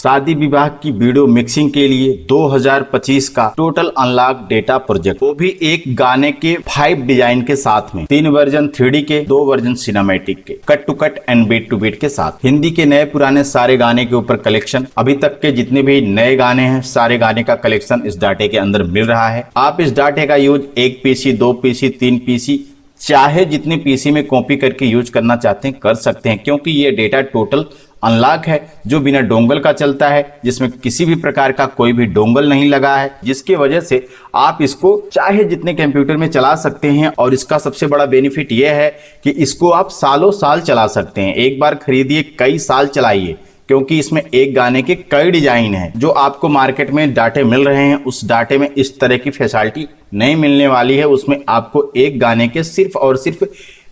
शादी विवाह की वीडियो मिक्सिंग के लिए 2025 का टोटल अनलॉक डेटा प्रोजेक्ट, वो भी एक गाने के 5 डिजाइन के साथ में, 3 वर्जन 3D के, 2 वर्जन सिनेमैटिक के, cut to cut and beat to beat के साथ। हिंदी के नए पुराने सारे गाने के ऊपर कलेक्शन, अभी तक के जितने भी नए गाने हैं सारे गाने का कलेक्शन इस डाटे के अंदर मिल रहा है। आप इस डाटे का यूज 1 पीसी, 2 पीसी, 3 पीसी, चाहे जितने पीसी में कॉपी करके यूज करना चाहते हैं कर सकते हैं, क्योंकि ये डेटा टोटल अनलॉक है जो बिना डोंगल का चलता है, जिसमें किसी भी प्रकार का कोई भी डोंगल नहीं लगा है, जिसकी वजह से आप इसको चाहे जितने कंप्यूटर में चला सकते हैं। और इसका सबसे बड़ा बेनिफिट यह है कि इसको आप सालों साल चला सकते हैं। एक बार खरीदिए, कई साल चलाइए, क्योंकि इसमें एक गाने के कई डिजाइन हैं। जो आपको मार्केट में डाटे मिल रहे हैं उस डाटे में इस तरह की फैसिलिटी नहीं मिलने वाली है। उसमें आपको एक गाने के सिर्फ और सिर्फ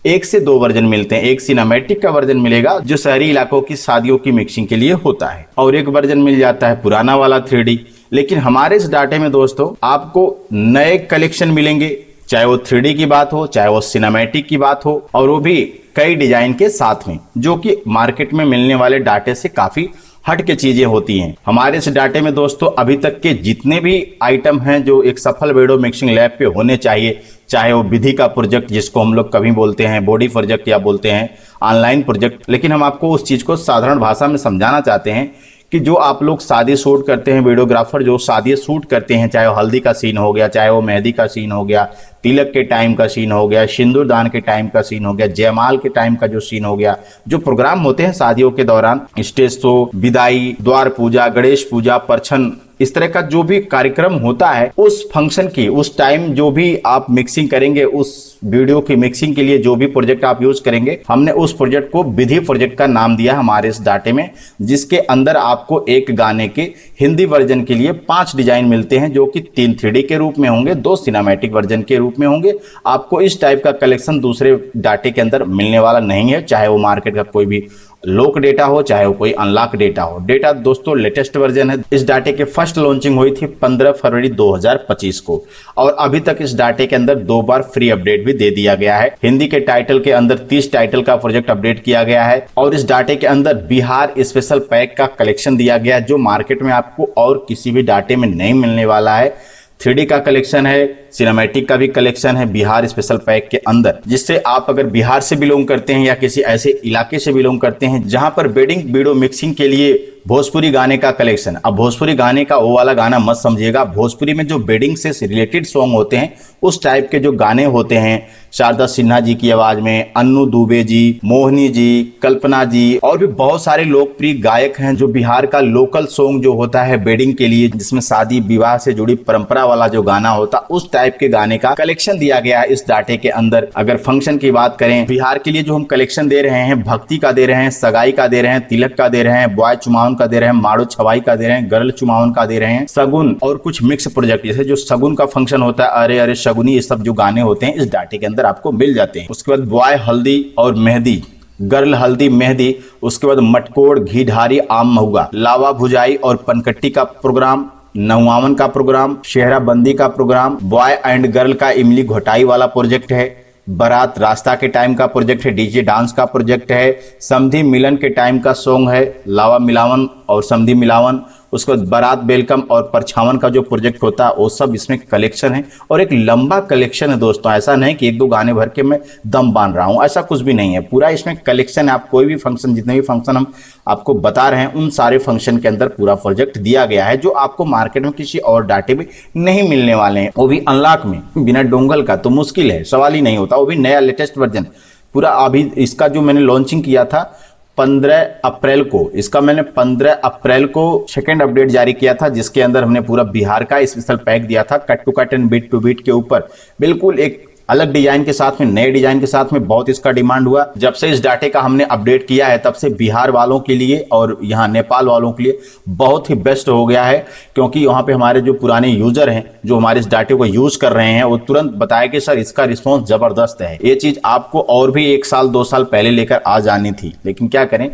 1 से 2 वर्जन मिलते हैं। एक सिनेमैटिक का वर्जन मिलेगा जो शहरी इलाकों की शादियों की मिक्सिंग के लिए होता है, और एक वर्जन मिल जाता है पुराना वाला 3D। लेकिन हमारे इस डाटे में दोस्तों आपको नए कलेक्शन मिलेंगे, चाहे वो 3D की बात हो, चाहे वो सिनेमैटिक की बात हो, और वो भी कई डिजाइन के साथ में, जो कि मार्केट में मिलने वाले डाटे से काफी हट के चीजें होती हैं। हमारे इस डाटे में दोस्तों अभी तक के जितने भी आइटम हैं जो एक सफल वीडियो मिक्सिंग लैब पे होने चाहिए, चाहे वो विधि का प्रोजेक्ट जिसको हम लोग कभी बोलते हैं बॉडी प्रोजेक्ट या बोलते हैं ऑनलाइन प्रोजेक्ट, लेकिन हम आपको उस चीज को साधारण भाषा में समझाना चाहते हैं कि जो आप लोग शादी शूट करते हैं, वीडियोग्राफर जो शादी शूट करते हैं, चाहे वो हल्दी का सीन हो गया, चाहे वो मेहंदी का सीन हो गया, तिलक के टाइम का सीन हो गया, सिंदूर दान के टाइम का सीन हो गया, जयमाल के टाइम का जो सीन हो गया, जो प्रोग्राम होते हैं शादियों के दौरान, स्टेज शो, विदाई, द्वार पूजा, गणेश पूजा, परछन, इस तरह का जो भी कार्यक्रम होता है उस फंक्शन की, उस टाइम जो भी आप मिक्सिंग करेंगे, उस वीडियो की मिक्सिंग के लिए जो भी प्रोजेक्ट आप यूज करेंगे, हमने उस प्रोजेक्ट को विधि प्रोजेक्ट का नाम दिया हमारे इस डाटे में, जिसके अंदर आपको एक गाने के हिंदी वर्जन के लिए 5 डिजाइन मिलते हैं, जो कि 3 3D के रूप में होंगे, 2 सिनेमैटिक वर्जन के रूप में होंगे। आपको इस टाइप का कलेक्शन दूसरे डाटे के अंदर मिलने वाला नहीं है, चाहे वो मार्केट का कोई भी लोक डेटा हो, चाहे वो कोई अनलॉक डेटा हो। डेटा दोस्तों लेटेस्ट वर्जन है। इस डाटे के फर्स्ट लॉन्चिंग हुई थी 15 फरवरी 2025 को, और अभी तक इस डाटे के अंदर 2 बार फ्री अपडेट भी दे दिया गया है। हिंदी के टाइटल के अंदर 30 टाइटल का प्रोजेक्ट अपडेट किया गया है, और इस डाटे के अंदर बिहार स्पेशल पैक का कलेक्शन दिया गया है, जो मार्केट में आपको और किसी भी डाटे में नहीं मिलने वाला है। 3D का कलेक्शन है, सिनेमैटिक का भी कलेक्शन है बिहार स्पेशल पैक के अंदर, जिससे आप अगर बिहार से बिलोंग करते हैं या किसी ऐसे इलाके से बिलोंग करते हैं जहां पर वेडिंग वीडियो मिक्सिंग के लिए भोजपुरी गाने का कलेक्शन। अब भोजपुरी गाने का वो वाला गाना मत समझिएगा, भोजपुरी में जो वेडिंग से रिलेटेड सॉन्ग होते हैं उस टाइप के जो गाने होते हैं, शारदा सिन्हा जी की आवाज में, अन्नू दुबे जी, मोहिनी जी, कल्पना जी, और भी बहुत सारे लोकप्रिय गायक हैं जो बिहार का लोकल सॉन्ग जो होता है वेडिंग के लिए, जिसमें शादी विवाह से जुड़ी परंपरा वाला जो गाना होता, उस टाइप के गाने का कलेक्शन दिया गया है इस डाटे के अंदर। अगर फंक्शन की बात करें, बिहार के लिए जो हम कलेक्शन दे रहे हैं, भक्ति का दे रहे हैं, सगाई का दे रहे हैं, तिलक का दे रहे हैं, बॉय चुमावन का दे रहे हैं, माड़ो छवाई का दे रहे हैं, गर्ल चुमावन का दे रहे हैं, सगुन और कुछ मिक्स प्रोजेक्ट, जैसे जो सगुन का फंक्शन होता है, अरे अरे शगुनी, ये सब जो गाने होते हैं इस डाटे के अंदर आपको मिल जाते हैं। उसके बाद बॉय हल्दी और मेहंदी, गर्ल हल्दी मेहंदी, उसके बाद मटकोड़, घी ढारी, आम महुआ, लावा भुजाई और पनकट्टी का प्रोग्राम, नौवावन का प्रोग्राम, शेहरा बंदी का प्रोग्राम, बॉय एंड गर्ल का इमली घोटाई वाला प्रोजेक्ट है, बारात रास्ता के टाइम का प्रोजेक्ट है, डीजे डांस का प्रोजेक्ट है, समधी मिलन के टाइम का सॉन्ग है, लावा मिलावन और समधी मिलावन, उसके बाद बारात वेलकम और परछावन का जो प्रोजेक्ट होता है वो सब इसमें कलेक्शन है। और एक लंबा कलेक्शन है दोस्तों, ऐसा नहीं कि 1-2 गाने भर के मैं दम बांध रहा हूँ, ऐसा कुछ भी नहीं है। पूरा इसमें कलेक्शन है। आप कोई भी फंक्शन, जितने भी फंक्शन हम आपको बता रहे हैं उन सारे फंक्शन के अंदर पूरा प्रोजेक्ट दिया गया है, जो आपको मार्केट में किसी और डाटे में नहीं मिलने वाले हैं, वो भी अनलॉक में, बिना डोंगल का। तो मुश्किल है, सवाल ही नहीं होता, वो भी नया लेटेस्ट वर्जन पूरा। अभी इसका जो मैंने लॉन्चिंग किया था 15 अप्रैल को, इसका मैंने 15 अप्रैल को सेकेंड अपडेट जारी किया था, जिसके अंदर हमने पूरा बिहार का स्पेशल पैक दिया था, cut to cut and beat to beat के ऊपर, बिल्कुल एक अलग डिजाइन के साथ में, नए डिजाइन के साथ में बहुत इसका डिमांड हुआ। जब से इस डाटे का हमने अपडेट किया है तब से बिहार वालों के लिए और यहाँ नेपाल वालों के लिए बहुत ही बेस्ट हो गया है, क्योंकि वहाँ पे हमारे जो पुराने यूजर हैं जो हमारे इस डाटे को यूज कर रहे हैं वो तुरंत बताया कि सर इसका रिस्पॉन्स जबरदस्त है। ये चीज आपको और भी 1 साल 2 साल पहले लेकर आ जानी थी, लेकिन क्या करें,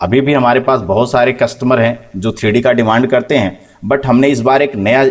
अभी भी हमारे पास बहुत सारे कस्टमर हैं जो 3D का डिमांड करते हैं, बट हमने इस बार एक नया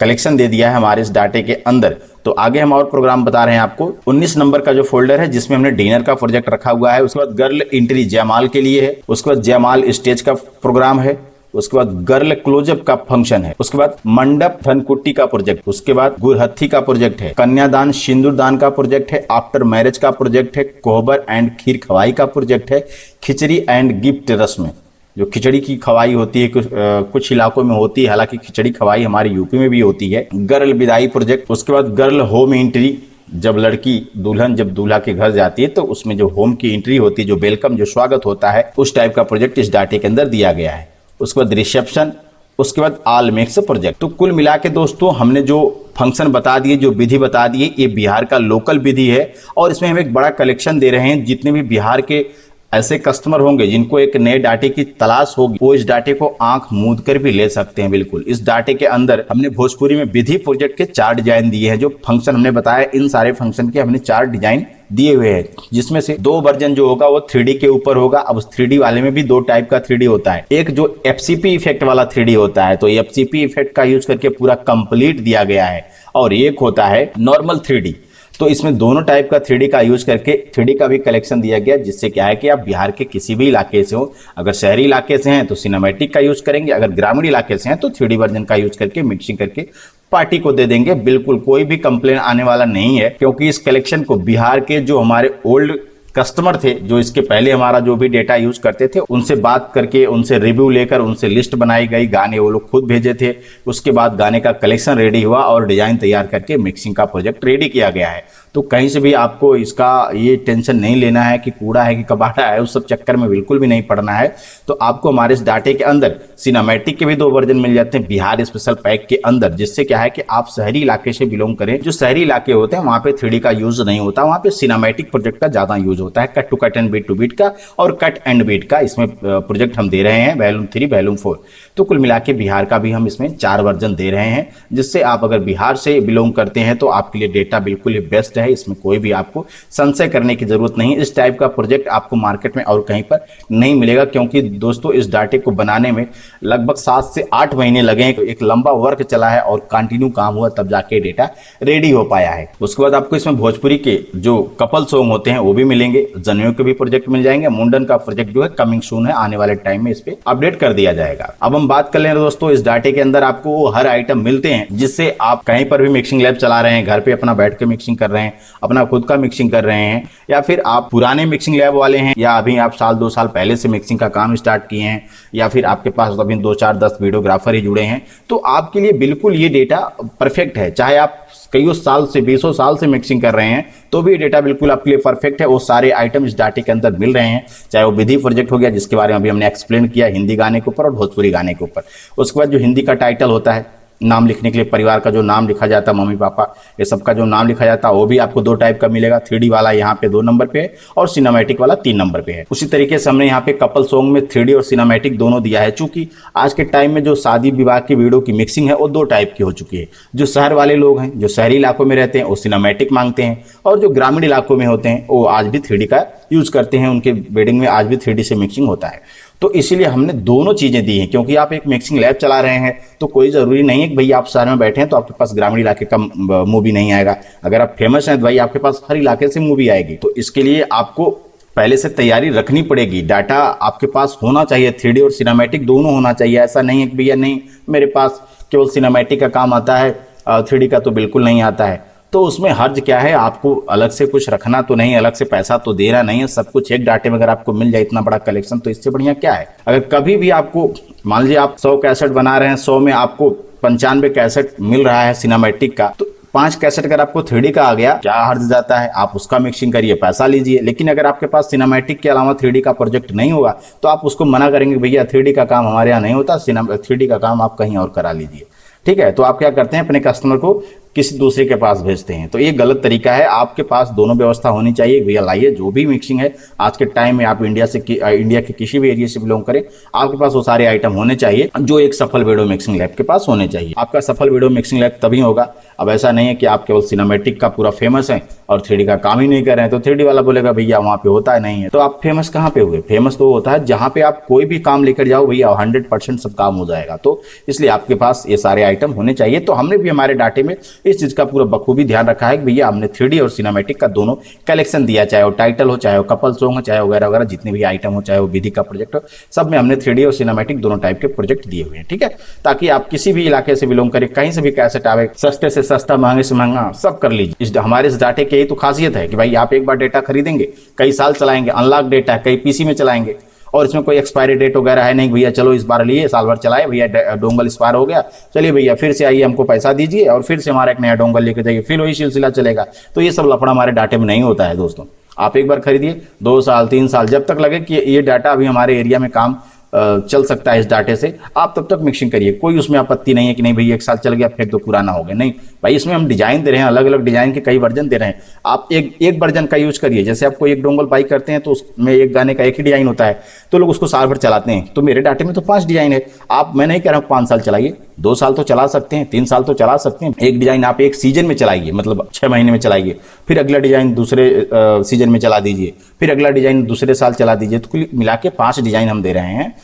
कलेक्शन दे दिया है हमारे इस डाटे के अंदर। तो आगे हम और प्रोग्राम बता रहे हैं आपको। 19 नंबर का जो फोल्डर है जिसमें हमने डिनर का प्रोजेक्ट रखा हुआ है, उसके बाद गर्ल एंट्री जयमाल के लिए है, उसके बाद जयमाल स्टेज का प्रोग्राम है, उसके बाद गर्ल क्लोजअप का फंक्शन है, उसके बाद मंडप धनकुट्टी का प्रोजेक्ट, उसके बाद गुरहत्थी का प्रोजेक्ट है, कन्यादान सिंदूर दान का प्रोजेक्ट है, आफ्टर मैरिज का प्रोजेक्ट है, कोहबर एंड खीर खवाई का प्रोजेक्ट है, खिचड़ी एंड गिफ्ट रस्म, जो खिचड़ी की खवाई होती है कुछ इलाकों में होती है, हालांकि खिचड़ी खवाई हमारे यूपी में भी होती है, गर्ल विदाई प्रोजेक्ट, उसके बाद गर्ल होम एंट्री, जब लड़की दुल्हन जब दूल्हा के घर जाती है तो उसमें जो होम की एंट्री होती है, जो वेलकम जो स्वागत होता है, उस टाइप का प्रोजेक्ट इस डाटे के अंदर दिया गया है। उसके बाद रिसेप्शन, उसके बाद ऑल मेक्स प्रोजेक्ट। तो कुल मिला के दोस्तों हमने जो फंक्शन बता दिए, जो विधि बता दिए, ये बिहार का लोकल विधि है और इसमें हम एक बड़ा कलेक्शन दे रहे हैं। जितने भी बिहार के ऐसे कस्टमर होंगे जिनको एक नए डाटे की तलाश होगी, वो इस डाटे को आंख मूंद कर भी ले सकते हैं। बिल्कुल इस डाटे के अंदर हमने भोजपुरी में विधि प्रोजेक्ट के 4 डिजाइन दिए हैं। जो फंक्शन हमने बताया, इन सारे फंक्शन के हमने 4 डिजाइन दिए हुए हैं, जिसमें से 2 वर्जन जो होगा वो 3D के ऊपर होगा। अब उस 3D वाले में भी 2 टाइप का 3D होता है, एक जो FCP इफेक्ट वाला 3D होता है, तो FCP इफेक्ट का यूज करके पूरा कंप्लीट दिया गया है, और एक होता है नॉर्मल 3D। तो इसमें दोनों टाइप का 3D का यूज करके 3D का भी कलेक्शन दिया गया, जिससे क्या है कि आप बिहार के किसी भी इलाके से हो, अगर शहरी इलाके से हैं तो सिनेमैटिक का यूज करेंगे, अगर ग्रामीण इलाके से हैं तो 3D वर्जन का यूज करके मिक्सिंग करके पार्टी को दे देंगे। बिल्कुल कोई भी कंप्लेन आने वाला नहीं है, क्योंकि इस कलेक्शन को बिहार के जो हमारे ओल्ड कस्टमर थे, जो इसके पहले हमारा जो भी डेटा यूज करते थे, उनसे बात करके, उनसे रिव्यू लेकर, उनसे लिस्ट बनाई गई, गाने वो लोग खुद भेजे थे, उसके बाद गाने का कलेक्शन रेडी हुआ और डिजाइन तैयार करके मिक्सिंग का प्रोजेक्ट रेडी किया गया है। तो कहीं से भी आपको इसका ये टेंशन नहीं लेना है कि कूड़ा है कि कबाड़ा है, उस सब चक्कर में बिल्कुल भी नहीं पड़ना है। तो आपको हमारे इस डाटे के अंदर सिनेमैटिक के भी 2 वर्जन मिल जाते हैं बिहार स्पेशल पैक के अंदर, जिससे क्या है कि आप शहरी इलाके से बिलोंग करें। जो शहरी इलाके होते हैं वहां पे 3D का यूज नहीं होता, वहां पे सिनेमैटिक प्रोजेक्ट का ज्यादा यूज होता है, cut to cut and beat to beat का और कट एंड बीट का इसमें प्रोजेक्ट हम दे रहे हैं, वॉल्यूम 3 वॉल्यूम 4। तो कुल मिला के बिहार का भी हम इसमें 4 वर्जन दे रहे हैं, जिससे आप अगर बिहार से बिलोंग करते हैं तो आपके लिए डेटा बिल्कुल ही बेस्ट है। इसमें कोई भी आपको संशय करने की जरूरत नहीं। इस टाइप का प्रोजेक्ट आपको मार्केट में और कहीं पर नहीं मिलेगा, क्योंकि दोस्तों इस डाटे को बनाने में लगभग 7 से 8 महीने लगे हैं। एक लंबा वर्क चला है और कंटिन्यू काम हुआ, तब जाके डेटा रेडी हो पाया है। उसके बाद आपको इसमें भोजपुरी के जो कपल सॉन्ग होते हैं वो भी मिलेंगे, जनेऊ के भी प्रोजेक्ट मिल जाएंगे, मुंडन का प्रोजेक्ट जो है कमिंग सून है, आने वाले टाइम में इस पे अपडेट कर दिया जाएगा। अब हम बात कर लें दोस्तों, इस डाटे के अंदर आपको वो हर आइटम मिलते हैं जिससे आप कहीं पर भी मिक्सिंग लैब चला रहे हैं, घर पे अपना बैठ के मिक्सिंग कर रहे हैं, अपना खुद का मिक्सिंग कर रहे हैं, या फिर आप पुराने मिक्सिंग लैब वाले हैं, या अभी आप 1-2 साल पहले से मिक्सिंग का काम स्टार्ट किए हैं, या फिर आपके पास अभी 2-4-10 वीडियोग्राफर ही जुड़े हैं, तो आपके लिए बिल्कुल ये डेटा परफेक्ट है। चाहे आप कईयों साल से 20 साल से मिक्सिंग कर रहे हैं तो भी डेटा बिल्कुल आपके लिए परफेक्ट है। वो सारे आइटम इस डाटे के अंदर मिल रहे हैं, चाहे वो विधि प्रोजेक्ट हो गया जिसके बारे में अभी हमने एक्सप्लेन किया हिंदी गाने के ऊपर और भोजपुरी गाने के ऊपर। उसके बाद जो हिंदी का टाइटल होता है, नाम लिखने के लिए परिवार का जो नाम लिखा जाता है, मम्मी पापा ये सब का जो नाम लिखा जाता है, वो भी आपको 2 टाइप का मिलेगा। 3D वाला यहाँ पे 2 नंबर पे है और सिनेमैटिक वाला 3 नंबर पे है। उसी तरीके से हमने यहाँ पे कपल सॉन्ग में 3D और सिनेमैटिक दोनों दिया है। चूंकि आज के टाइम में जो शादी विवाह की वीडियो की मिक्सिंग है वो 2 टाइप की हो चुकी है। जो शहर वाले लोग हैं, जो शहरी इलाकों में रहते हैं, वो सिनेमैटिक मांगते हैं, और जो ग्रामीण इलाकों में होते हैं वो आज भी 3D का यूज करते हैं। उनके वेडिंग में आज भी 3D से मिक्सिंग होता है। तो इसीलिए हमने दोनों चीजें दी हैं, क्योंकि आप एक मिक्सिंग लैब चला रहे हैं तो कोई जरूरी नहीं है कि भाई आप शहर में बैठे हैं तो आपके पास ग्रामीण इलाके का मूवी नहीं आएगा। अगर आप फेमस हैं तो भाई आपके पास हर इलाके से मूवी आएगी। तो इसके लिए आपको पहले से तैयारी रखनी पड़ेगी। डाटा आपके पास होना चाहिए, 3D और सिनेमैटिक दोनों होना चाहिए। ऐसा नहीं है कि भैया नहीं मेरे पास केवल सिनेमैटिक का काम आता है, 3D का तो बिल्कुल नहीं आता है। तो उसमें हर्ज क्या है, आपको अलग से कुछ रखना तो नहीं, अलग से पैसा तो देना नहीं है। सब कुछ एक डाटे में अगर आपको मिल जाए इतना बड़ा कलेक्शन, तो इससे बढ़िया क्या है। अगर कभी भी आपको मान लीजिए आप 100 कैसेट बना रहे हैं, 100 में आपको 95 कैसेट मिल रहा है सिनेमैटिक का, तो 5 कैसेट अगर आपको 3D का आ गया, क्या हर्ज जाता है, आप उसका मिक्सिंग करिए, पैसा लीजिए। लेकिन अगर आपके पास सिनेमैटिक के अलावा 3D का प्रोजेक्ट नहीं होगा तो आप उसको मना करेंगे, भैया 3D का काम हमारे यहाँ नहीं होता, 3D का काम आप कहीं और करा लीजिए। ठीक है, तो आप क्या करते हैं, अपने कस्टमर को किसी दूसरे के पास भेजते हैं। तो ये गलत तरीका है। आपके पास दोनों व्यवस्था होनी चाहिए। भैया लाइए, जो भी मिक्सिंग है आज के टाइम में, आप इंडिया के किसी भी एरिया से बिलोंग करें, आपके पास वो सारे आइटम होने चाहिए जो एक सफल वीडियो मिक्सिंग लैब के पास होने चाहिए। आपका सफल वीडियो मिक्सिंग लैब तभी होगा अब ऐसा नहीं है कि आप केवल सिनेमैटिक का पूरा फेमस है और 3D का काम ही नहीं कर रहे हैं, तो 3D वाला बोलेगा भैया वहाँ पे होता है नहीं है। तो आप फेमस कहाँ पे हुए? फेमस तो होता है जहाँ पे आप कोई भी काम लेकर जाओ भैया 100% सब काम हो जाएगा। तो इसलिए आपके पास ये सारे आइटम होने चाहिए। तो हमने भी हमारे डाटे में इस चीज़ का पूरा बखूबी ध्यान रखा है कि भैया हमने 3D और सिनेमैटिक का दोनों कलेक्शन दिया, चाहे वो टाइटल हो, चाहे वो कपल सॉन्ग हो, चाहे वगैरह वगैरह जितने भी आइटम हो, चाहे वो विधि का प्रोजेक्ट हो, सब में हमने 3D और सिनेमैटिक दोनों टाइप के प्रोजेक्ट दिए हुए हैं। ठीक है, ताकि आप किसी भी इलाके से बिलोंग करें, कहीं से भी कैसेट आवे, सस्ते से सस्ता, महंगे से महंगा, सब कर लीजिए। हमारे इस डाटे की यही तो खासियत है कि भाई आप एक बार डेटा खरीदेंगे, कई साल चलाएंगे, अनलॉक डेटा है, कई पीसी में चलाएंगे और इसमें कोई एक्सपायरी डेट वगैरह है नहीं भैया चलो इस बार लिए साल भर चलाए भैया, डोंगल एक्सपायर हो गया, चलिए भैया फिर से आइए हमको पैसा दीजिए और फिर से हमारा एक नया डोंगल लेके जाइए, फिर वही सिलसिला चलेगा। तो ये सब लफड़ा हमारे डाटे में नहीं होता है दोस्तों। आप एक बार खरीदिए, 2 साल 3 साल, जब तक लगे कि ये डाटा अभी हमारे एरिया में काम चल सकता है इस डाटे से, आप तब तक मिक्सिंग करिए। कोई उसमें आपत्ति नहीं है कि नहीं भाई 1 साल चल गया फेंक दो पुराना हो गया, नहीं भाई, इसमें हम डिजाइन दे रहे हैं, अलग अलग डिजाइन के कई वर्जन दे रहे हैं। आप एक वर्जन का यूज करिए। जैसे आपको एक डोंगल बाई करते हैं तो उसमें एक गाने का एक ही डिजाइन होता है, तो लोग उसको साल भर चलाते हैं। तो मेरे डाटे में तो 5 डिजाइन है। आप, मैं नहीं कह रहा हूँ 5 साल चलाइए, 2 साल तो चला सकते हैं, 3 साल तो चला सकते हैं। एक डिजाइन आप एक सीजन में चलाइए, मतलब 6 महीने में चलाइए, फिर अगला डिजाइन दूसरे सीजन में चला दीजिए, फिर अगला डिजाइन दूसरे साल चला दीजिए। तो कुल मिला के 5 डिजाइन हम दे रहे हैं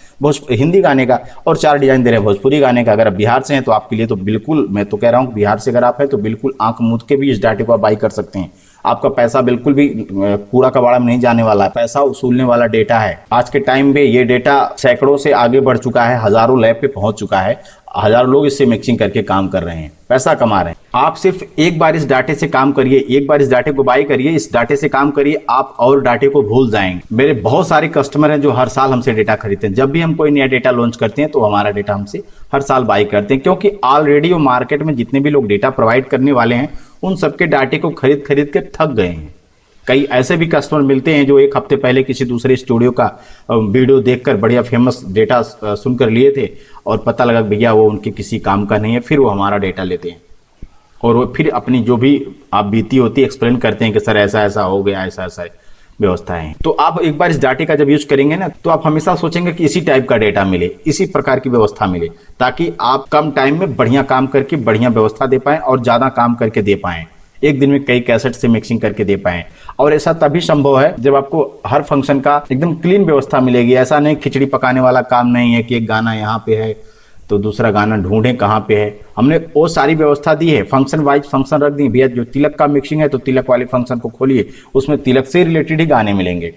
हिंदी गाने का और 4 डिजाइन दे रहे हैं भोजपुरी गाने का। अगर आप बिहार से हैं तो आपके लिए तो बिल्कुल, मैं तो कह रहा हूँ बिहार से अगर आप हैं तो बिल्कुल आंख मूंद के भी इस डाटे को आप बाई कर सकते हैं। आपका पैसा बिल्कुल भी कूड़ा कबाड़ा में नहीं जाने वाला है, पैसा वसूलने वाला डेटा है। आज के टाइम पे ये डेटा सैकड़ों से आगे बढ़ चुका है, हजारों लैब पे पहुंच चुका है, हजारों लोग इससे मिक्सिंग करके काम कर रहे हैं, पैसा कमा रहे हैं। आप सिर्फ एक बार इस डाटे से काम करिए, एक बार इस डाटे को बाई करिए, इस डाटे से काम करिए, आप और डाटे को भूल जाएंगे। मेरे बहुत सारे कस्टमर हैं जो हर साल हमसे डेटा खरीदते हैं। जब भी हम कोई नया डेटा लॉन्च करते हैं तो हमारा डेटा हमसे हर साल बाई करते हैं, क्योंकि ऑलरेडी वो मार्केट में जितने भी लोग डेटा प्रोवाइड करने वाले हैं उन सबके डाटे को खरीद खरीद के थक गए हैं। कई ऐसे भी कस्टमर मिलते हैं जो 1 हफ्ते पहले किसी दूसरे स्टूडियो का वीडियो देखकर बढ़िया फेमस डेटा सुनकर लिए थे और पता लगा भैया वो उनके किसी काम का नहीं है, फिर वो हमारा डेटा लेते हैं और वो फिर अपनी जो भी आप बीती होती है एक्सप्लेन करते हैं कि सर ऐसा ऐसा हो गया, ऐसा ऐसा व्यवस्था है। तो आप एक बार इस डाटे का जब यूज करेंगे ना तो आप हमेशा सोचेंगे कि इसी टाइप का डेटा मिले, इसी प्रकार की व्यवस्था मिले, ताकि आप कम टाइम में बढ़िया काम करके बढ़िया व्यवस्था दे पाएं और ज्यादा काम करके दे पाएं, एक दिन में कई कैसेट से मिक्सिंग करके दे पाएं। और ऐसा तभी संभव है जब आपको हर फंक्शन का एकदम क्लीन व्यवस्था मिलेगी। ऐसा नहीं खिचड़ी पकाने वाला काम नहीं है कि एक गाना यहाँ पे है तो दूसरा गाना ढूंढें कहाँ पे है। हमने वो सारी व्यवस्था दी है, फंक्शन वाइज फंक्शन रख दी भैया। जो तिलक का मिक्सिंग है तो तिलक वाले फंक्शन को खोलिए, उसमें तिलक से रिलेटेड ही गाने मिलेंगे।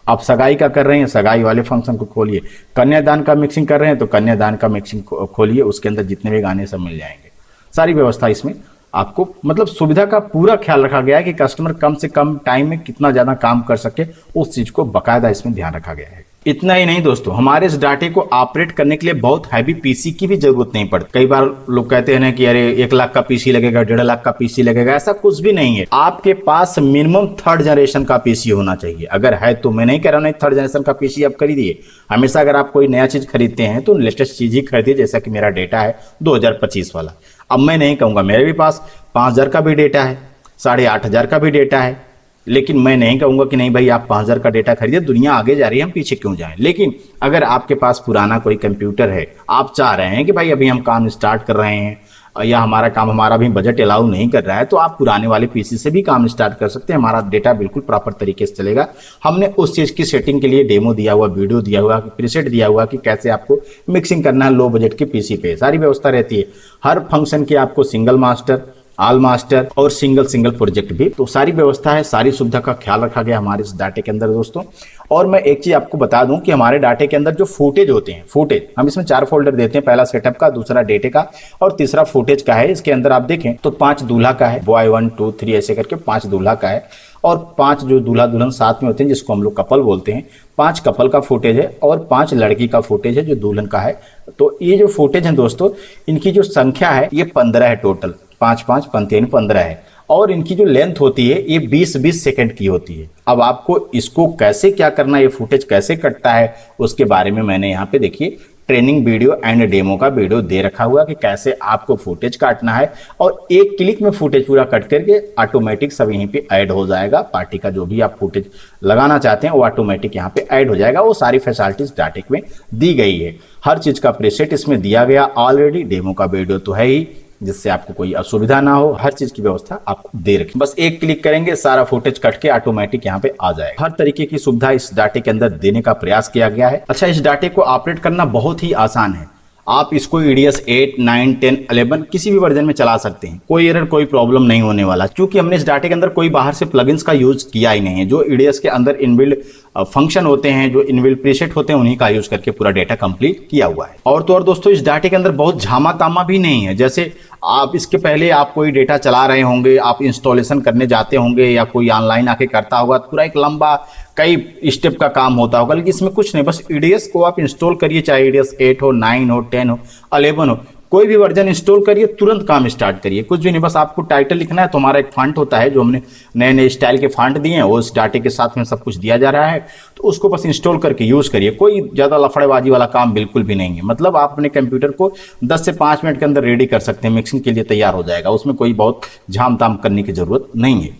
आप सगाई का कर रहे हैं, सगाई वाले फंक्शन को खोलिए। कन्यादान का मिक्सिंग कर रहे हैं तो कन्यादान का मिक्सिंग खोलिए, उसके अंदर जितने भी गाने सब मिल जाएंगे। सारी व्यवस्था इसमें आपको, मतलब सुविधा का पूरा ख्याल रखा गया है कि कस्टमर कम से कम टाइम में कितना ज्यादा काम कर सके, उस चीज को बाकायदा इसमें ध्यान रखा गया है। इतना ही नहीं दोस्तों, हमारे इस डाटे को ऑपरेट करने के लिए बहुत हैवी पीसी की भी जरूरत नहीं पड़ती। कई बार लोग कहते हैं ना कि अरे 1 लाख का पीसी लगेगा, 1.5 लाख का पीसी लगेगा, ऐसा कुछ भी नहीं है। आपके पास मिनिमम 3rd जनरेशन का पीसी होना चाहिए। अगर है तो, मैं नहीं कह रहा हूं 3rd जनरेशन का पीसी आप खरीदिए। हमेशा अगर आप कोई नया चीज खरीदते हैं तो लेटेस्ट चीज ही खरीदिए। जैसा कि मेरा डेटा है 2025 वाला। अब मैं नहीं कहूंगा, मेरे भी पास 5000 का भी डेटा है, 8500 का भी डेटा है, लेकिन मैं नहीं कहूंगा कि नहीं भाई आप 5000 का डेटा खरीदिए, दुनिया आगे जा रही है हम पीछे क्यों जाएं। लेकिन अगर आपके पास पुराना कोई कंप्यूटर है, आप चाह रहे हैं कि भाई अभी हम काम स्टार्ट कर रहे हैं या हमारा भी बजट अलाउ नहीं कर रहा है, तो आप पुराने वाले पीसी से भी काम स्टार्ट कर सकते हैं। हमारा डेटा बिल्कुल प्रॉपर तरीके से चलेगा। हमने उस चीज की सेटिंग के लिए डेमो दिया हुआ, वीडियो दिया हुआ, प्रीसेट दिया हुआ कि कैसे आपको मिक्सिंग करना है लो बजट के पीसी पे। सारी व्यवस्था रहती है। हर फंक्शन की आपको सिंगल मास्टर, ऑल मास्टर और सिंगल प्रोजेक्ट भी, तो सारी व्यवस्था है, सारी सुविधा का ख्याल रखा गया हमारे इस डाटे के अंदर दोस्तों। और मैं एक चीज आपको बता दूं कि हमारे डाटे के अंदर जो फुटेज होते हैं, फुटेज हम इसमें 4 फोल्डर देते हैं, पहला सेटअप का, दूसरा डेटे का और तीसरा फुटेज का है। इसके अंदर आप देखें तो 5 दूल्हा का है, बॉय 1 2 3 ऐसे करके 5 दूल्हा का है और 5 जो दूल्हा दुल्हन साथ में होते हैं जिसको हम लोग कपल बोलते हैं, 5 कपल का फुटेज है और 5 लड़की का फुटेज है जो दुल्हन का है। तो ये जो फुटेज है दोस्तों, इनकी जो संख्या है ये 15 है टोटल, 5 5 15 है और इनकी जो लेंथ होती है ये 20-20 सेकंड की होती है। अब आपको इसको कैसे क्या करना है, ये फुटेज कैसे कटता है, उसके बारे में मैंने यहाँ पे देखिए ट्रेनिंग वीडियो एंड डेमो का वीडियो दे रखा हुआ कि कैसे आपको फुटेज काटना है और एक क्लिक में फुटेज पूरा कट करके ऑटोमेटिक सब यहीं पे ऐड हो जाएगा। पार्टी का जो भी आप फुटेज लगाना चाहते हैं वो ऑटोमेटिक यहाँ पे ऐड हो जाएगा। वो सारी फैसिलिटीज डाटे में दी गई है, हर चीज का प्रीसेट इसमें दिया गया ऑलरेडी। डेमो का वीडियो तो है ही, जिससे आपको कोई असुविधा ना हो। हर चीज की व्यवस्था आपको दे रखी, बस एक क्लिक करेंगे सारा फुटेज कट के ऑटोमेटिक यहाँ पे आ जाएगा। हर तरीके की सुविधा इस डाटे के अंदर देने का प्रयास किया गया है। अच्छा, इस डाटे को ऑपरेट करना बहुत ही आसान है। आप इसको EDS 8, 9, 10, 11 किसी भी वर्जन में चला सकते हैं, कोई एरर कोई प्रॉब्लम नहीं होने वाला, क्योंकि हमने इस डाटे के अंदर कोई बाहर से प्लगइन्स का यूज किया ही नहीं है। जो EDS के अंदर इनबिल्ड फंक्शन होते हैं, जो इनबिल्ड प्रीसेट होते हैं, उन्हीं का यूज करके पूरा डेटा कंप्लीट किया हुआ है। और तो और दोस्तों, इस डाटे के अंदर बहुत झामा तामा भी नहीं है। जैसे आप इसके पहले आप कोई डेटा चला रहे होंगे, आप इंस्टॉलेशन करने जाते होंगे या कोई ऑनलाइन आके करता होगा, पूरा एक लंबा कई स्टेप का काम होता होगा, लेकिन इसमें कुछ नहीं, बस EDS को आप इंस्टॉल करिए, चाहे EDS 8 हो, 9 हो, 10 हो, 11 हो, कोई भी वर्जन इंस्टॉल करिए, तुरंत काम स्टार्ट करिए। कुछ भी नहीं, बस आपको टाइटल लिखना है। तो हमारा एक फॉन्ट होता है जो हमने नए नए स्टाइल के फॉन्ट दिए हैं, वो इस डाटे के साथ में सब कुछ दिया जा रहा है, तो उसको बस इंस्टॉल करके यूज करिए। कोई ज़्यादा लफड़ेबाजी वाला काम बिल्कुल भी नहीं है। मतलब आप अपने कंप्यूटर को 10 से 5 मिनट के अंदर रेडी कर सकते हैं, मिक्सिंग के लिए तैयार हो जाएगा। उसमें कोई बहुत झाम ताम करने की जरूरत नहीं है।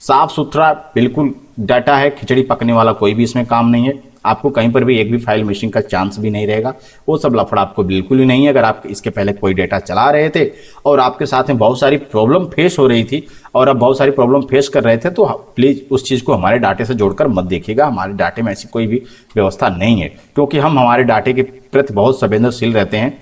साफ सुथरा बिल्कुल डाटा है, खिचड़ी पकने वाला कोई भी इसमें काम नहीं है। आपको कहीं पर भी एक भी फाइल मिसिंग का चांस भी नहीं रहेगा। वो सब लफड़ा आपको बिल्कुल ही नहीं है। अगर आप इसके पहले कोई डेटा चला रहे थे और आपके साथ में बहुत सारी प्रॉब्लम फेस हो रही थी और आप बहुत सारी प्रॉब्लम फेस कर रहे थे, तो प्लीज़ उस चीज़ को हमारे डाटे से जोड़कर मत देखिएगा। हमारे डाटे में ऐसी कोई भी व्यवस्था नहीं है, क्योंकि हम हमारे डाटे के प्रति बहुत संवेदनशील रहते हैं।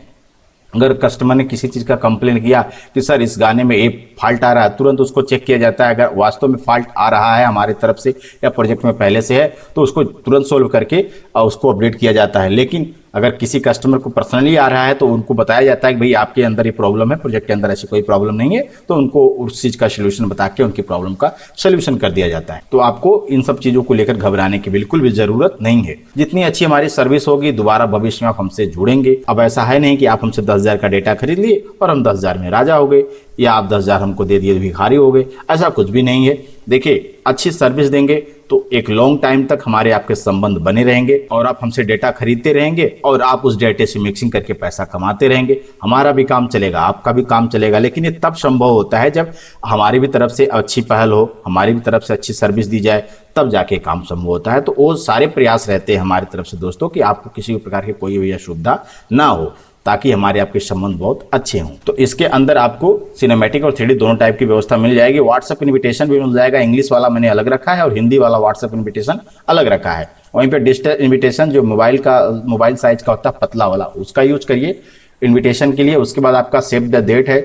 अगर कस्टमर ने किसी चीज़ का कंप्लेन किया कि सर इस गाने में एक फॉल्ट आ रहा है, तुरंत उसको चेक किया जाता है। अगर वास्तव में फॉल्ट आ रहा है हमारी तरफ से या प्रोजेक्ट में पहले से है, तो उसको तुरंत सोल्व करके उसको अपडेट किया जाता है। लेकिन अगर किसी कस्टमर को पर्सनली आ रहा है तो उनको बताया जाता है कि भाई आपके अंदर ये प्रॉब्लम है, प्रोजेक्ट के अंदर ऐसी कोई प्रॉब्लम नहीं है, तो उनको उस चीज़ का सोल्यूशन बता के उनकी प्रॉब्लम का सोल्यूशन कर दिया जाता है। तो आपको इन सब चीज़ों को लेकर घबराने की बिल्कुल भी जरूरत नहीं है। जितनी अच्छी हमारी सर्विस होगी, दोबारा भविष्य में आप हमसे जुड़ेंगे। अब ऐसा है नहीं कि आप हमसे 10,000 का डेटा खरीद लिए और हम 10,000 में राजा हो गए, या आप 10,000 हमको दे दिए भिखारी हो गए। ऐसा कुछ भी नहीं है। देखिए, अच्छी सर्विस देंगे तो एक लॉन्ग टाइम तक हमारे आपके संबंध बने रहेंगे और आप हमसे डेटा खरीदते रहेंगे और आप उस डेटे से मिक्सिंग करके पैसा कमाते रहेंगे। हमारा भी काम चलेगा, आपका भी काम चलेगा। लेकिन ये तब संभव होता है जब हमारी भी तरफ से अच्छी पहल हो, हमारी भी तरफ से अच्छी सर्विस दी जाए, तब जाके काम संभव होता है। तो वो सारे प्रयास रहते हैं हमारी तरफ से दोस्तों कि आपको किसी भी प्रकार की कोई भी असुविधा ना हो, ताकि हमारे आपके संबंध बहुत अच्छे हों। तो इसके अंदर आपको सिनेमैटिक और 3D दोनों टाइप की व्यवस्था मिल जाएगी। व्हाट्सएप इन्विटेशन भी मिल जाएगा। इंग्लिश वाला मैंने अलग रखा है और हिंदी वाला व्हाट्सएप इन्विटेशन अलग रखा है। वहीं पे डिजिटल इन्विटेशन जो मोबाइल साइज का होता है, पतला वाला, उसका यूज करिए इन्विटेशन के लिए। उसके बाद आपका सेव द डेट है।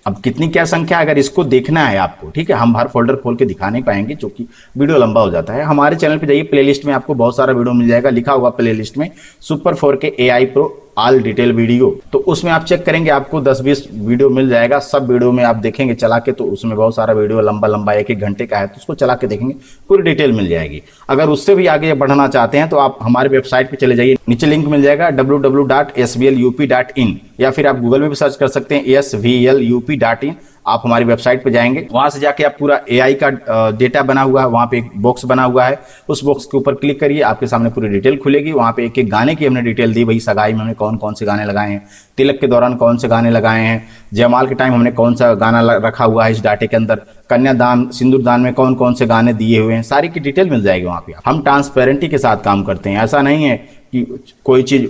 अब कितनी क्या संख्या, अगर इसको देखना है आपको, ठीक है, हम हर फोल्डर खोल के दिखा नहीं पाएंगे क्योंकि वीडियो लंबा हो जाता है। हमारे चैनल पे जाइए, प्लेलिस्ट में आपको बहुत सारा वीडियो मिल जाएगा। लिखा हुआ प्लेलिस्ट में super 4K AI Pro all detail video, तो उसमें आप चेक करेंगे, आपको 10-20 वीडियो मिल जाएगा। सब वीडियो में आप देखेंगे चला के, तो उसमें बहुत सारा वीडियो लंबा 1-1 घंटे का है, तो उसको चला के देखेंगे, पूरी डिटेल मिल जाएगी। अगर उससे भी आगे बढ़ना चाहते हैं तो आप हमारे वेबसाइट पे चले जाइए, नीचे लिंक मिल जाएगा www.svlup.in, या फिर आप गूगल में भी सर्च कर सकते हैं svlup.in। आप हमारी वेबसाइट पे जाएंगे, वहां से जाके आप पूरा AI का डेटा बना हुआ है, वहां पे एक बॉक्स बना हुआ है, उस बॉक्स के ऊपर क्लिक करिए, आपके सामने पूरी डिटेल खुलेगी। वहां पे एक एक गाने की हमने डिटेल दी, भाई सगाई में हमने कौन कौन से गाने लगाए हैं, तिलक के दौरान कौन से गाने लगाए हैं, जयमाल के टाइम हमने कौन सा गाना रखा हुआ है इस डाटे के अंदर, कन्यादान सिंदूर दान में कौन कौन से गाने दिए हुए हैं, सारी की डिटेल मिल जाएगी वहां पे। हम ट्रांसपेरेंटी के साथ काम करते हैं। ऐसा नहीं है कि कोई चीज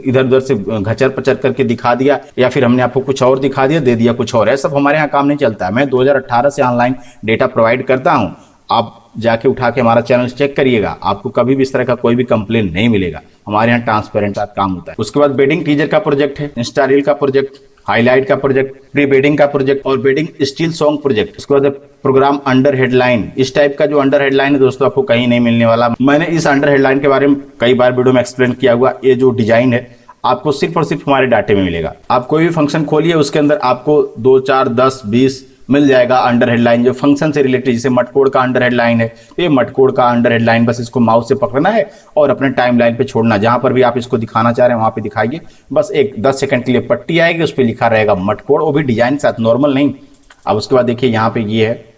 इधर उधर से घचर पचर करके दिखा दिया या फिर हमने आपको कुछ और दिखा दिया, दे दिया कुछ और है। सब हमारे यहाँ काम नहीं चलता है। मैं 2018 से ऑनलाइन डेटा प्रोवाइड करता हूँ। आप जाके उठा के हमारा चैनल चेक करिएगा, आपको कभी भी इस तरह का कोई भी कंप्लेन नहीं मिलेगा। हमारे यहाँ ट्रांसपेरेंट साथ काम होता है। उसके बाद वेडिंग टीजर का प्रोजेक्ट है, इंस्टा रील का प्रोजेक्ट, हाईलाइट का प्रोजेक्ट, प्री वेडिंग का प्रोजेक्ट और वेडिंग स्टिल सॉन्ग प्रोजेक्ट। उसके बाद प्रोग्राम अंडर हेडलाइन। इस टाइप का जो अंडर हेडलाइन है दोस्तों, आपको कहीं नहीं मिलने वाला। मैंने इस अंडर हेडलाइन के बारे में कई बार वीडियो में एक्सप्लेन किया हुआ। ये जो डिजाइन है आपको सिर्फ और सिर्फ हमारे डाटे में मिलेगा। आप कोई भी फंक्शन खोलिए, उसके अंदर आपको 2, 4, 10, 20 मिल जाएगा अंडर हेडलाइन जो फंक्शन से रिलेटेड। जैसे मटकोड़ का अंडर हेडलाइन है, तो ये मटकोड़ का अंडर हेडलाइन, बस इसको माउस से पकड़ना है और अपने टाइम लाइन पे छोड़ना। जहां पर भी आप इसको दिखाना चाह रहे हैं वहां पे दिखाइए। बस एक 10 सेकंड के लिए पट्टी आएगी, उस पर लिखा रहेगा मटकोड़, वो भी डिजाइन साथ, नॉर्मल नहीं। अब उसके बाद देखिए यहाँ पे ये है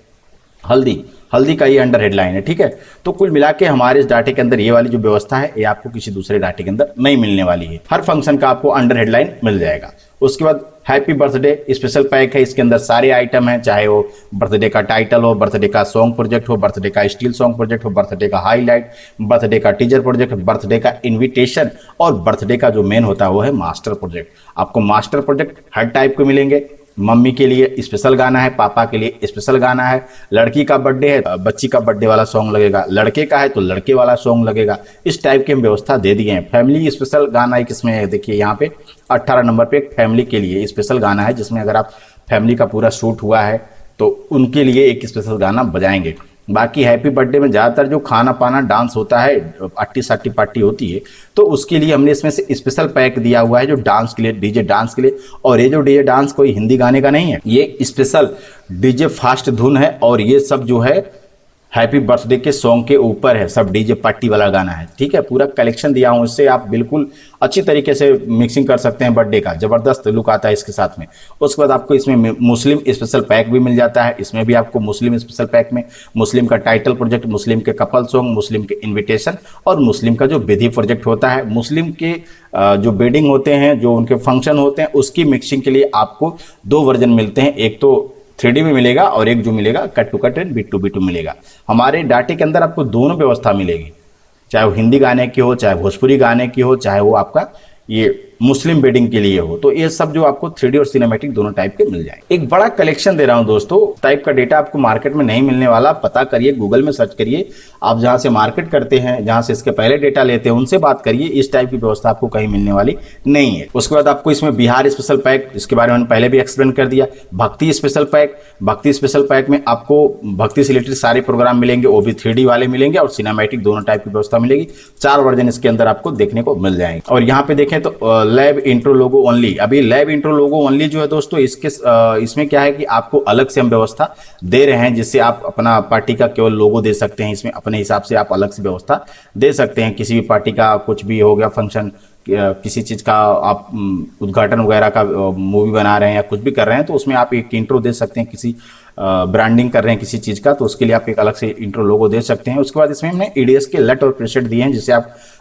हल्दी का ये अंडर हेडलाइन है, ठीक है। तो कुल मिला के हमारे इस डाटे के अंदर ये वाली जो व्यवस्था है, ये आपको किसी दूसरे डाटे के अंदर नहीं मिलने वाली है। हर फंक्शन का आपको अंडर हेडलाइन मिल जाएगा। उसके बाद हैप्पी बर्थडे स्पेशल पैक है। इसके अंदर सारे आइटम हैं, चाहे वो बर्थडे का टाइटल हो, बर्थडे का सॉन्ग प्रोजेक्ट हो, बर्थडे का स्टिल सॉन्ग प्रोजेक्ट हो, बर्थडे का हाईलाइट, बर्थडे का टीजर प्रोजेक्ट, बर्थडे का इन्विटेशन और बर्थडे का जो मेन होता है वो है मास्टर प्रोजेक्ट। आपको मास्टर प्रोजेक्ट हर टाइप के मिलेंगे। मम्मी के लिए स्पेशल गाना है, पापा के लिए स्पेशल गाना है, लड़की का बर्थडे है, बच्ची का बर्थडे वाला सॉन्ग लगेगा, लड़के का है तो लड़के वाला सॉन्ग लगेगा। इस टाइप की हम व्यवस्था दे दिए हैं। फैमिली स्पेशल गाना एक इसमें है, देखिए यहाँ पे 18 नंबर पे एक फैमिली के लिए स्पेशल गाना है, जिसमें अगर आप फैमिली का पूरा शूट हुआ है तो उनके लिए एक स्पेशल गाना बजाएंगे। बाकी हैप्पी बर्थडे में ज़्यादातर जो खाना पाना डांस होता है, अट्टी साट्टी पार्टी होती है, तो उसके लिए हमने इसमें से स्पेशल पैक दिया हुआ है जो डांस के लिए, डीजे डांस के लिए। और ये जो डीजे डांस कोई हिंदी गाने का नहीं है, ये स्पेशल डीजे फास्ट धुन है और ये सब जो है हैप्पी बर्थडे के सॉन्ग के ऊपर है, सब डीजे पार्टी वाला गाना है। ठीक है, पूरा कलेक्शन दिया हूँ, इससे आप बिल्कुल अच्छी तरीके से मिक्सिंग कर सकते हैं। बर्थडे का ज़बरदस्त लुक आता है इसके साथ में। उसके बाद आपको इसमें मुस्लिम स्पेशल पैक भी मिल जाता है। इसमें भी आपको मुस्लिम स्पेशल पैक में मुस्लिम का टाइटल प्रोजेक्ट, मुस्लिम के कपल सॉन्ग, मुस्लिम के इन्विटेशन और मुस्लिम का जो विधि प्रोजेक्ट होता है, मुस्लिम के जो वेडिंग होते हैं, जो उनके फंक्शन होते हैं, उसकी मिक्सिंग के लिए आपको 2 वर्जन मिलते हैं। एक तो 3D में मिलेगा और एक जो मिलेगा cut to cut and beat to beat मिलेगा। हमारे डाटे के अंदर आपको दोनों व्यवस्था मिलेगी, चाहे वो हिंदी गाने की हो, चाहे भोजपुरी गाने की हो, चाहे वो आपका ये मुस्लिम वेडिंग के लिए हो। तो ये सब जो आपको 3D और सिनेमैटिक दोनों टाइप के मिल जाएंगे। एक बड़ा कलेक्शन दे रहा हूं दोस्तों, टाइप का डेटा आपको मार्केट में नहीं मिलने वाला। पता करिए, गूगल में सर्च करिए, आप जहां से मार्केट करते हैं, जहां से इसके पहले डेटा लेते हैं, उनसे बात करिए। इस टाइप की व्यवस्था आपको कहीं मिलने वाली नहीं है। उसके बाद आपको इसमें बिहार स्पेशल पैक, इसके बारे में पहले भी एक्सप्लेन कर दिया। भक्ति स्पेशल पैक, भक्ति स्पेशल पैक में आपको भक्ति से रिलेटेड सारे प्रोग्राम मिलेंगे, वो भी 3D वाले मिलेंगे और सिनेमैटिक दोनों टाइप की व्यवस्था मिलेगी। 4 वर्जन इसके अंदर आपको देखने को मिल जाएंगे। और यहाँ पे देखें तो लैब इंट्रो लोगो ओनली, अभी लैब इंट्रो लोगो ओनली जो है दोस्तों, इसमें क्या है कि आपको अलग से हम व्यवस्था दे रहे हैं, जिससे आप अपना पार्टी का केवल लोगो दे सकते हैं। इसमें अपने हिसाब से आप अलग से व्यवस्था दे सकते हैं। किसी भी पार्टी का कुछ भी हो गया फंक्शन, किसी चीज़ का आप उद्घाटन वगैरह का मूवी बना रहे हैं या कुछ भी कर रहे हैं, तो उसमें आप एक इंट्रो दे सकते हैं। किसी ब्रांडिंग कर रहे हैं किसी चीज़ का, तो उसके लिए आप एक अलग से इंट्रो लोगो दे सकते हैं। उसके बाद इसमें हमने EDS के लट और प्रीसेट दिए हैं, जिससे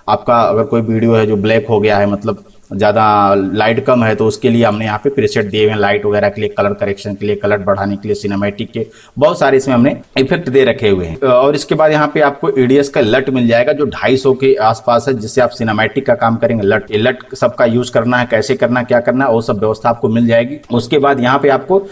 आपका अगर कोई वीडियो है जो ब्लैक हो गया है, मतलब ज़्यादा लाइट कम है, तो उसके लिए हमने यहाँ पे प्रीसेट दिए हुए हैं। लाइट वगैरह के लिए, कलर करेक्शन के लिए, कलर बढ़ाने के लिए, सिनेमैटिक के बहुत सारे इसमें हमने इफेक्ट दे रखे हुए हैं। और इसके बाद यहाँ पे आपको EDS का लट मिल जाएगा जो 250 के आसपास है, जिससे आप सिनेमैटिक का काम करेंगे। लट सबका यूज करना है, कैसे करना है, क्या करना है, वो सब व्यवस्था आपको मिल जाएगी। उसके बाद यहाँ पे आपको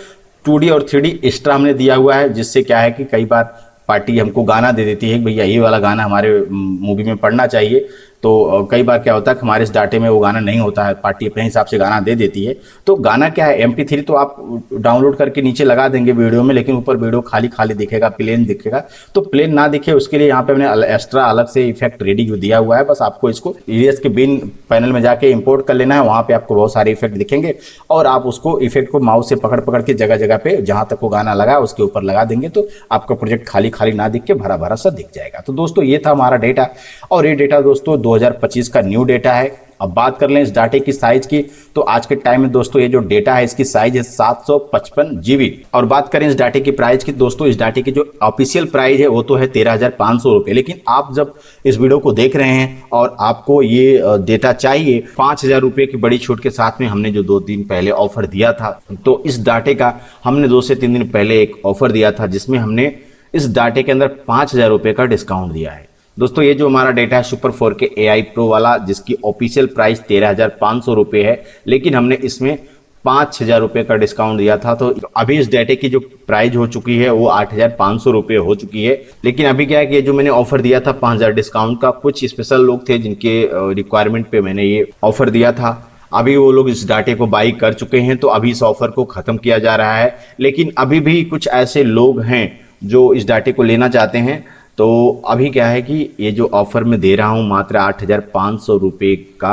2D और 3D एक्स्ट्रा हमने दिया हुआ है, जिससे क्या है कि कई बार पार्टी हमको गाना दे देती है कि भैया ये वाला गाना हमारे मूवी में पड़ना चाहिए, तो कई बार क्या होता है कि हमारे इस डाटे में वो गाना नहीं होता है, पार्टी अपने हिसाब से गाना दे देती है। तो गाना क्या है, MP3 तो आप डाउनलोड करके नीचे लगा देंगे वीडियो में, लेकिन ऊपर वीडियो खाली खाली दिखेगा, प्लेन दिखेगा। तो प्लेन ना दिखे उसके लिए यहाँ पे हमने एक्स्ट्रा अलग से इफेक्ट रेडी दिया हुआ है। बस आपको इसको EDS के बिन पैनल में जाके इंपोर्ट कर लेना है, वहाँ पे आपको बहुत सारे इफेक्ट दिखेंगे और आप उसको इफेक्ट को माउस से पकड़ पकड़ के जगह जगह पे जहाँ तक वो गाना लगा उसके ऊपर लगा देंगे, तो आपका प्रोजेक्ट खाली खाली ना दिख के भरा भरा सा दिख जाएगा। तो दोस्तों ये था हमारा डेटा, और ये डेटा दोस्तों 2025 का न्यू डेटा है। अब बात कर लें इस डाटे की साइज की, तो आज के टाइम में दोस्तों ये जो डेटा है इसकी साइज है 755 GB। और बात करें इस डाटे की प्राइस की, दोस्तों इस डाटे की जो ऑफिशियल प्राइस है वो तो है 13,500 रुपये। लेकिन आप जब इस वीडियो को देख रहे हैं और आपको ये डेटा चाहिए 5,000 रुपये की बड़ी छूट के साथ में, हमने जो 2 दिन पहले ऑफर दिया था, तो इस डाटे का हमने 2 से 3 दिन पहले एक ऑफर दिया था, जिसमें हमने इस डाटे के अंदर 5,000 रुपये का डिस्काउंट दिया है। दोस्तों ये जो हमारा डेटा है सुपर 4K AI Pro वाला, जिसकी ऑफिशियल प्राइस 13,500 रुपये है, लेकिन हमने इसमें 5,000 रुपये का डिस्काउंट दिया था। तो अभी इस डेटे की जो प्राइस हो चुकी है वो 8,500 रुपये हो चुकी है। लेकिन अभी क्या है कि ये जो मैंने ऑफर दिया था 5,000 डिस्काउंट का, कुछ स्पेशल लोग थे जिनके रिक्वायरमेंट पे मैंने ये ऑफर दिया था। अभी वो लोग इस डाटे को बाई कर चुके हैं, तो अभी इस ऑफर को ख़त्म किया जा रहा है। लेकिन अभी भी कुछ ऐसे लोग हैं जो इस डाटे को लेना चाहते हैं। तो अभी क्या है कि ये जो ऑफर मैं दे रहा हूँ मात्र 8,500 रुपये का,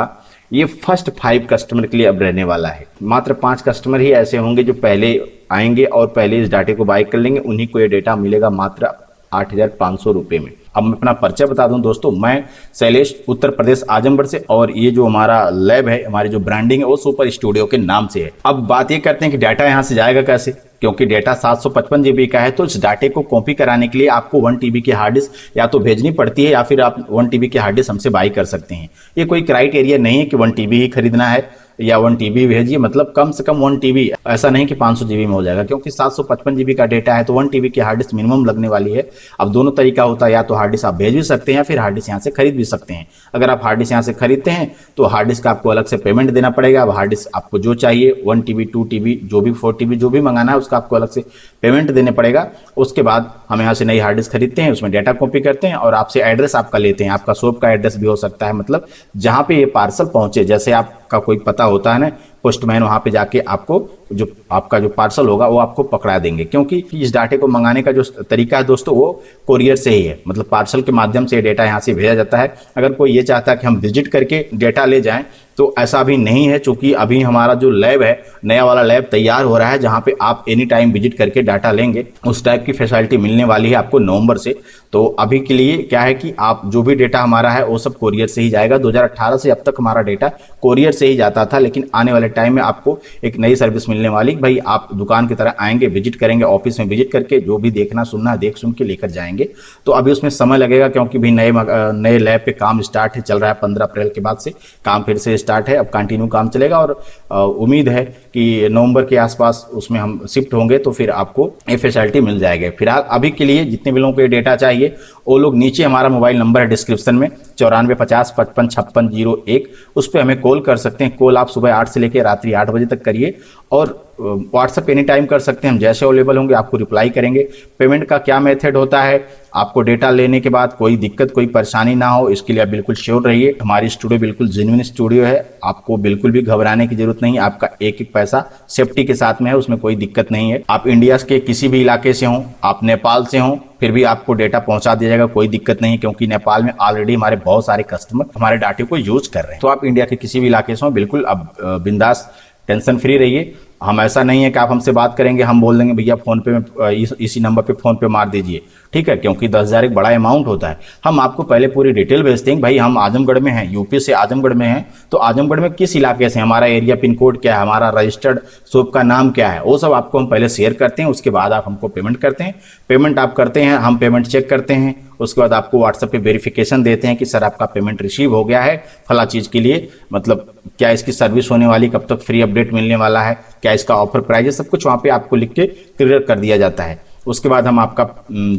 ये फर्स्ट 5 कस्टमर के लिए अब रहने वाला है। मात्र 5 कस्टमर ही ऐसे होंगे जो पहले आएंगे और पहले इस डाटे को बाई कर लेंगे, उन्हीं को ये डेटा मिलेगा मात्र 8,500 रुपये में। अब मैं अपना परिचय बता दूं दोस्तों, मैं शैलेश उत्तर प्रदेश आजमगढ़ से, और ये जो हमारा लैब है, हमारी जो ब्रांडिंग है वो सुपर स्टूडियो के नाम से है। अब बात ये करते हैं कि डाटा यहाँ से जाएगा कैसे, क्योंकि डाटा 755 GB का है, तो इस डाटे को कॉपी कराने के लिए आपको 1 TB की हार्ड डिस्क या तो भेजनी पड़ती है, या फिर आप 1 TB की हार्ड डिस्क हमसे बाई कर सकते हैं। ये कोई क्राइटेरिया नहीं है कि 1 TB ही खरीदना है। या 1 TB भेजिए, मतलब कम से कम 1 TB, ऐसा नहीं कि 500 GB में हो जाएगा, क्योंकि 755 GB का डेटा है तो 1 TB की हार्ड डिस्क मिनिमम लगने वाली है। अब दोनों तरीका होता है, या तो हार्ड डिस्क आप भेज भी सकते हैं या फिर हार्ड डिस्क यहाँ से खरीद भी सकते हैं। अगर आप हार्ड डिस्क यहाँ से खरीदते हैं तो हार्ड डिस्क आपको अलग से पेमेंट देना पड़ेगा। अब हार्ड डिस्क आपको जो चाहिए 1 TB 2 TB जो भी 4 TB जो भी मंगाना है उसका आपको अलग से पेमेंट देने पड़ेगा। उसके बाद हम यहाँ से नई हार्ड डिस्क खरीदते हैं, उसमें डाटा कॉपी करते हैं और आपसे एड्रेस आपका लेते हैं। आपका शॉप का एड्रेस भी हो सकता है, मतलब जहाँ पे ये पार्सल पहुंचे, जैसे आपका कोई पता होता है ना पोस्टमैन, वहां पे जाके आपको जो आपका जो पार्सल होगा वो आपको पकड़ा देंगे। क्योंकि इस डाटे को मंगाने का जो तरीका है दोस्तों वो कोरियर से ही है, मतलब पार्सल के माध्यम से डेटा यहाँ से भेजा जाता है। अगर कोई ये चाहता है कि हम विजिट करके डेटा ले जाएं तो ऐसा अभी नहीं है, चूंकि अभी हमारा जो लैब है नया वाला लैब तैयार हो रहा है जहां पे आप एनी टाइम विजिट करके डाटा लेंगे। उस टाइप की फैसिलिटी मिलने वाली है आपको नवंबर से। तो अभी के लिए क्या है कि आप जो भी डेटा हमारा है वो सब कोरियर से ही जाएगा। 2018 से अब तक हमारा डेटा कोरियर से ही जाता था, लेकिन आने वाले टाइम में आपको एक नई सर्विस मिलने वाली, भाई आप दुकान की तरह आएंगे, विजिट करेंगे, ऑफिस में विजिट करके जो भी देखना सुनना देख सुन के लेकर जाएंगे। तो अभी उसमें समय लगेगा, क्योंकि भी नए लैब पे काम स्टार्ट है, चल रहा है 15 अप्रैल के बाद से काम फिर से स्टार्ट है। अब कंटिन्यू काम चलेगा और उम्मीद है कि नवंबर के आसपास उसमें हम शिफ्ट होंगे तो फिर आपको ये फैसिलिटी मिल जाएगी। फिलहाल अभी के लिए जितने भी लोगों को ये डेटा चाहिए वो लोग, नीचे हमारा मोबाइल नंबर है डिस्क्रिप्शन में 94 50 55 56 01, उस पर हमें कॉल कर सकते हैं। कॉल आप सुबह 8 से लेकर रात्रि 8 बजे तक करिए और व्हाट्सएप एनी टाइम कर सकते हैं, हम जैसे अवेलेबल होंगे आपको रिप्लाई करेंगे। पेमेंट का क्या मेथड होता है, आपको डेटा लेने के बाद कोई दिक्कत कोई परेशानी ना हो इसके लिए आप बिल्कुल श्योर रहिए। हमारी स्टूडियो बिल्कुल जेन्युइन स्टूडियो है, आपको बिल्कुल भी घबराने की जरूरत नहीं है। आपका एक एक पैसा सेफ्टी के साथ में है, उसमें कोई दिक्कत नहीं है। आप इंडिया के किसी भी इलाके से हों, आप नेपाल से हों, फिर भी आपको डेटा पहुंचा दिया जाएगा, कोई दिक्कत नहीं, क्योंकि नेपाल में ऑलरेडी हमारे बहुत सारे कस्टमर हमारे डाटे को यूज कर रहे हैं। तो आप इंडिया के किसी भी इलाके से हो, बिल्कुल अब बिंदास टेंशन फ्री रहिए। हम ऐसा नहीं है कि आप हमसे बात करेंगे हम बोल देंगे भैया फोन पे में इसी नंबर पे फोन पे मार दीजिए, ठीक है, क्योंकि 10,000 एक बड़ा अमाउंट होता है। हम आपको पहले पूरी डिटेल भेजते हैं, भाई हम आजमगढ़ में हैं, यूपी से आजमगढ़ में हैं, तो आजमगढ़ में किस इलाके से, हमारा एरिया पिन कोड क्या है, हमारा रजिस्टर्ड शॉप का नाम क्या है, वो सब आपको हम पहले शेयर करते हैं। उसके बाद आप हमको पेमेंट करते हैं। पेमेंट आप करते हैं, हम पेमेंट चेक करते हैं, उसके बाद आपको व्हाट्सएप पे वेरिफिकेशन देते हैं कि सर आपका पेमेंट रिसीव हो गया है फला चीज़ के लिए, मतलब क्या इसकी सर्विस होने वाली, कब तक फ्री अपडेट मिलने वाला है, क्या इसका ऑफर प्राइस है, सब कुछ वहाँ पे आपको लिख के क्लियर कर दिया जाता है। उसके बाद हम आपका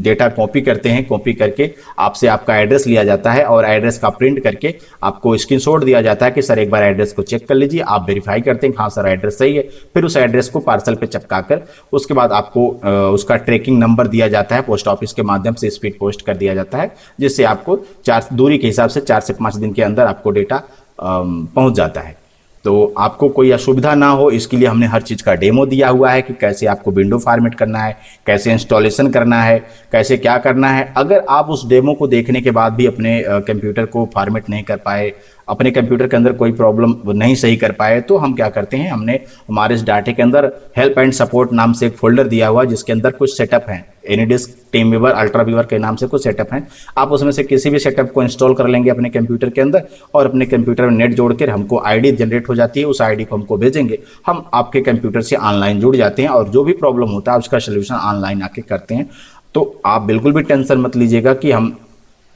डेटा कॉपी करते हैं, कॉपी करके आपसे आपका एड्रेस लिया जाता है और एड्रेस का प्रिंट करके आपको स्क्रीनशॉट दिया जाता है कि सर एक बार एड्रेस को चेक कर लीजिए। आप वेरीफाई करते हैं हाँ सर एड्रेस सही है, फिर उस एड्रेस को पार्सल पे चिपका कर उसके बाद आपको उसका ट्रैकिंग नंबर दिया जाता है, पोस्ट ऑफिस के माध्यम से स्पीड पोस्ट कर दिया जाता है, जिससे आपको दूरी के हिसाब से 4 से 5 दिन के अंदर आपको डेटा पहुंच जाता है। तो आपको कोई असुविधा ना हो इसके लिए हमने हर चीज़ का डेमो दिया हुआ है कि कैसे आपको विंडो फॉर्मेट करना है, कैसे इंस्टॉलेशन करना है, कैसे क्या करना है। अगर आप उस डेमो को देखने के बाद भी अपने कंप्यूटर को फॉर्मेट नहीं कर पाए, अपने कंप्यूटर के अंदर कोई प्रॉब्लम नहीं सही कर पाए, तो हम क्या करते हैं, हमने हमारे इस डाटे के अंदर हेल्प एंड सपोर्ट नाम से एक फोल्डर दिया हुआ है जिसके अंदर कुछ सेटअप हैं, एनीडिस्क, टीम वीवर, अल्ट्रा वीवर के नाम से कुछ सेटअप हैं। आप उसमें से किसी भी सेटअप को इंस्टॉल कर लेंगे अपने कंप्यूटर के अंदर और अपने कंप्यूटर में नेट जोड़ कर हमको आईडी जनरेट हो जाती है, उस आईडी को हमको भेजेंगे, हम आपके कंप्यूटर से ऑनलाइन जुड़ जाते हैं और जो भी प्रॉब्लम होता है उसका सोल्यूशन ऑनलाइन आके करते हैं। तो आप बिल्कुल भी टेंशन मत लीजिएगा कि हम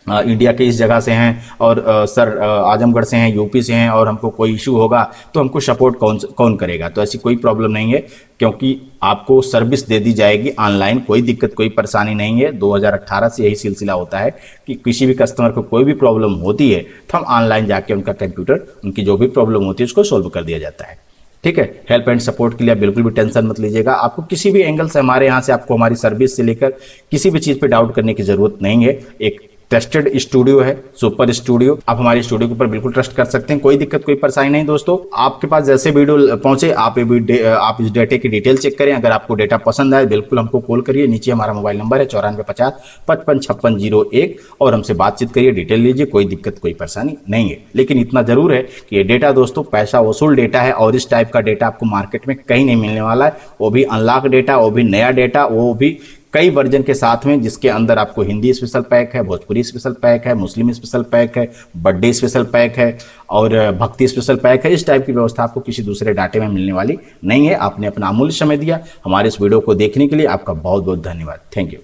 इंडिया के इस जगह से हैं और सर आजमगढ़ से हैं, यूपी से हैं और हमको कोई इशू होगा तो हमको सपोर्ट कौन करेगा। तो ऐसी कोई प्रॉब्लम नहीं है, क्योंकि आपको सर्विस दे दी जाएगी ऑनलाइन, कोई दिक्कत कोई परेशानी नहीं है। 2018 से यही सिलसिला होता है कि किसी भी कस्टमर को कोई भी प्रॉब्लम होती है तो हम ऑनलाइन जाके उनका कंप्यूटर, उनकी जो भी प्रॉब्लम होती है उसको सोल्व कर दिया जाता है। ठीक है, हेल्प एंड सपोर्ट के लिए आप बिल्कुल भी टेंशन मत लीजिएगा। आपको किसी भी एंगल से हमारे यहाँ से आपको हमारी सर्विस से लेकर किसी भी चीज़ पे डाउट करने की जरूरत नहीं है। एक ट्रस्टेड स्टूडियो है, सुपर स्टूडियो, आप हमारे स्टूडियो के ऊपर बिल्कुल ट्रस्ट कर सकते हैं, कोई दिक्कत कोई परेशानी नहीं। दोस्तों आपके पास जैसे वीडियो पहुंचे आप इस डेटे की डिटेल चेक करें। अगर आपको डेटा पसंद आए बिल्कुल हमको कॉल करिए, नीचे हमारा मोबाइल नंबर है 94 50 55 56 01 और हमसे बातचीत करिए, डिटेल लीजिए, कोई दिक्कत कोई परेशानी नहीं है। लेकिन इतना जरूर है कि ये डेटा दोस्तों पैसा वसूल डेटा है और इस टाइप का डेटा आपको मार्केट में कहीं नहीं मिलने वाला है, वो भी अनलॉक डेटा, वो भी नया डेटा, वो भी कई वर्जन के साथ में, जिसके अंदर आपको हिंदी स्पेशल पैक है, भोजपुरी स्पेशल पैक है, मुस्लिम स्पेशल पैक है, बर्थडे स्पेशल पैक है और भक्ति स्पेशल पैक है। इस टाइप की व्यवस्था आपको किसी दूसरे डाटे में मिलने वाली नहीं है। आपने अपना अमूल्य समय दिया हमारे इस वीडियो को देखने के लिए, आपका बहुत बहुत धन्यवाद। Thank you.